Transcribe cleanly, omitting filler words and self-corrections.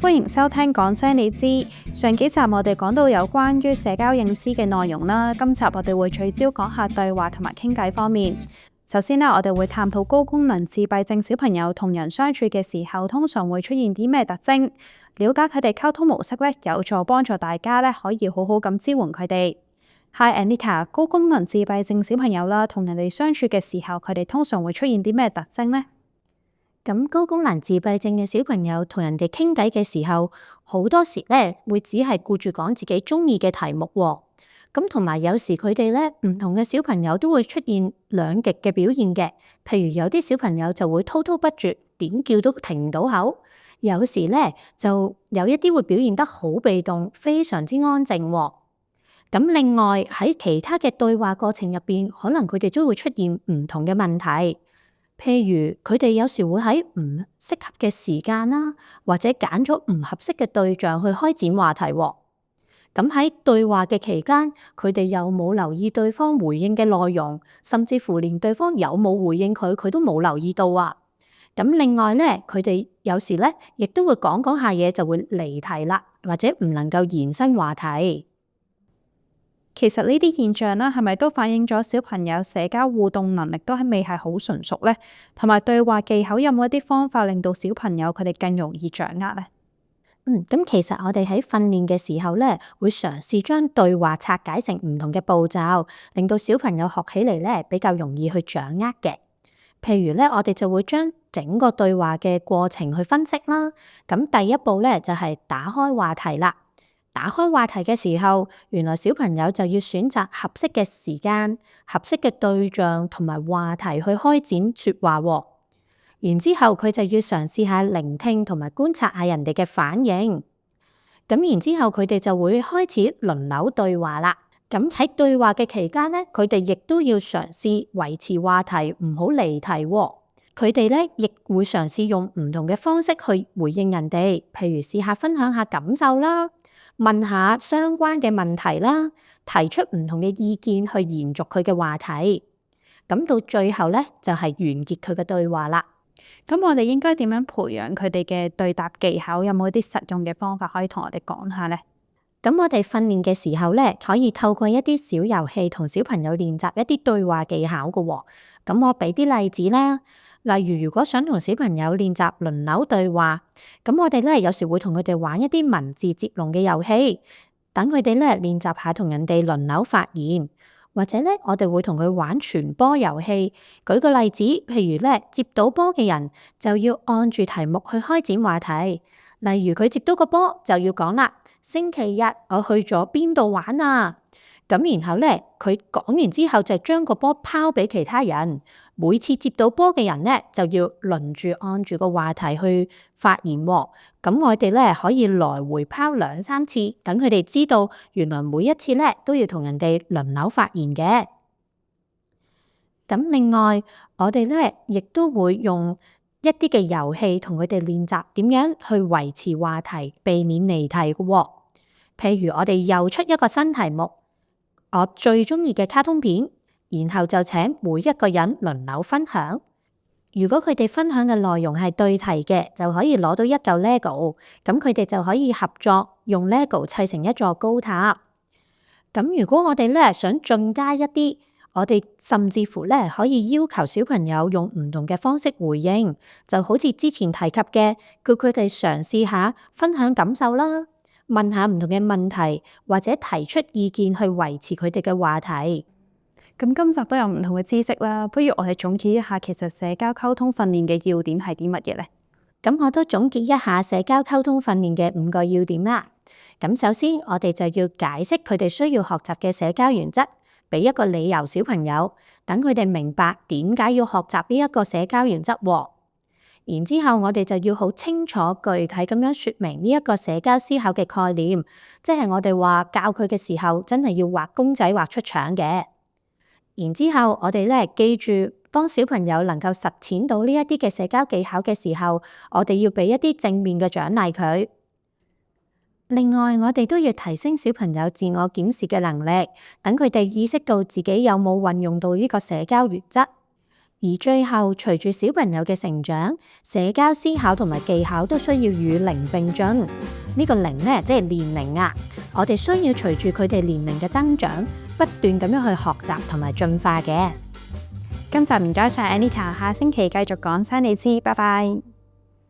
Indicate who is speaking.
Speaker 1: 歡迎收聽講聲你知。上幾集我哋講到有關於社交認知嘅內容啦，今集我哋會聚焦講下對話同埋傾偈方面。首先呢，我哋會探討高功能自閉症小朋友同人相處嘅時候，通常會出現啲咩特徵，了解佢哋溝通模式呢，有助幫助大家呢可以好好咁支援佢哋。Hi Anita， 高功能自閉症小朋友啦，同人哋相處嘅時候，佢哋通常會出現啲咩特徵呢？
Speaker 2: 咁高功能自閉症嘅小朋友同人哋傾偈嘅時候，好多時咧會只係顧住講自己中意嘅題目喎。咁同埋有時佢哋咧唔同嘅小朋友都會出現兩極嘅表現嘅。譬如有啲小朋友就會滔滔不絕，點叫都停唔到口；有時咧就有一啲會表現得好被動，非常之安靜喎。咁另外喺其他嘅對話過程入邊，可能佢哋都會出現唔同嘅問題。譬如佢哋有時會喺唔適合嘅時間啦，或者揀咗唔合適嘅對象去開展話題喎。咁喺對話嘅期間，佢哋又冇留意對方回應嘅內容，甚至乎連對方有冇回應佢都冇留意到啊。咁另外咧，佢哋有時咧亦都會講下嘢就會離題啦，或者唔能夠延伸話題。
Speaker 1: 其實呢啲現象啦，係咪都反映咗小朋友社交互動能力都未係好純熟呢？同埋對話技巧有冇一啲方法令到小朋友佢哋更容易掌握呢？
Speaker 2: 咁其實我哋喺訓練嘅時候咧，會嘗試將對話拆解成唔同嘅步驟，令到小朋友學起嚟咧比較容易去掌握嘅。譬如咧，我哋就會將整個對話嘅過程去分析啦。咁第一步咧就係打開話題啦。打開話題嘅時候，原來小朋友就要選擇合適嘅時間、合適嘅對象同埋話題去開展說話喎。然之後佢就要嘗試下聆聽同埋觀察下人哋嘅反應。咁然之後佢哋就會開始輪流對話啦。咁喺對話嘅期間呢，佢哋亦都要嘗試維持話題，唔好離題喎。佢哋咧亦會嘗試用唔同嘅方式去回應人哋，譬如試下分享下感受啦，問下相關嘅問題啦，提出唔同嘅意見去延續佢嘅話題。咁到最後咧就係完結佢嘅對話啦。
Speaker 1: 咁我哋應該點樣培養佢哋嘅對答技巧？有冇啲實用嘅方法可以同我哋講下呢？
Speaker 2: 咁我哋訓練嘅時候咧，可以透過一啲小遊戲同小朋友練習一啲對話技巧㗎喎。咁我俾啲例子啦。例如，如果想同小朋友練習輪流對話，咁我哋咧有時會同佢哋玩一啲文字接龍嘅遊戲，等佢哋咧練習下同人哋輪流發言。或者咧，我哋會同佢玩傳波遊戲。舉個例子，譬如咧，接到波嘅人就要按住題目去開展話題。例如佢接到個波就要講啦，星期日我去咗邊度玩啊？咁然後咧，佢講完之後就將個波拋俾其他人。每次接到波嘅人咧，就要輪住按住個話題去發言喎。咁我哋咧可以來回拋2-3次，等佢哋知道原來每一次咧都要同人哋輪流發言嘅。咁另外，我哋咧亦都會用一啲嘅遊戲同佢哋練習點樣去維持話題，避免離題嘅喎。譬如我哋又出一個新題目，我最中意嘅卡通片。然後就請每一個人輪流分享。如果佢哋分享嘅內容係對題嘅，就可以攞到一嚿 LEGO。咁佢哋就可以合作用 LEGO 砌成一座高塔。咁如果我哋咧想進階一啲，我哋甚至乎咧可以要求小朋友用唔同嘅方式回應，就好似之前提及嘅，叫佢哋嘗試下分享感受啦，問下唔同嘅問題，或者提出意見去維持佢哋嘅話題。
Speaker 1: 咁今集都有唔同嘅知識啦，不如我哋總結一下，其實社交溝通訓練嘅要點係啲乜嘢呢？
Speaker 2: 咁我都總結一下社交溝通訓練嘅5個要點啦。咁首先，我哋就要解釋佢哋需要學習嘅社交原則，俾一個理由小朋友，等佢哋明白點解要學習呢一個社交原則喎。然之後，我哋就要好清楚具體咁樣説明呢一個社交思考嘅概念，即係我哋話教佢嘅時候，真係要畫公仔畫出腸嘅。然之後，我哋咧記住，當小朋友能夠實踐到呢一啲嘅社交技巧嘅時候，我哋要俾一啲正面嘅獎勵佢。另外，我哋都要提升小朋友自我檢視嘅能力，等佢哋意識到自己有冇運用到呢個社交原則。而最後，隨住小朋友嘅成長，社交思考同埋技巧都需要與齡並進。呢個齡呢，即係年齡啊。我哋需要隨住佢哋年齡嘅增長，不斷咁樣去學習同埋進化嘅。
Speaker 1: 今集唔該晒 Anita，下星期繼續講聲你知，拜拜。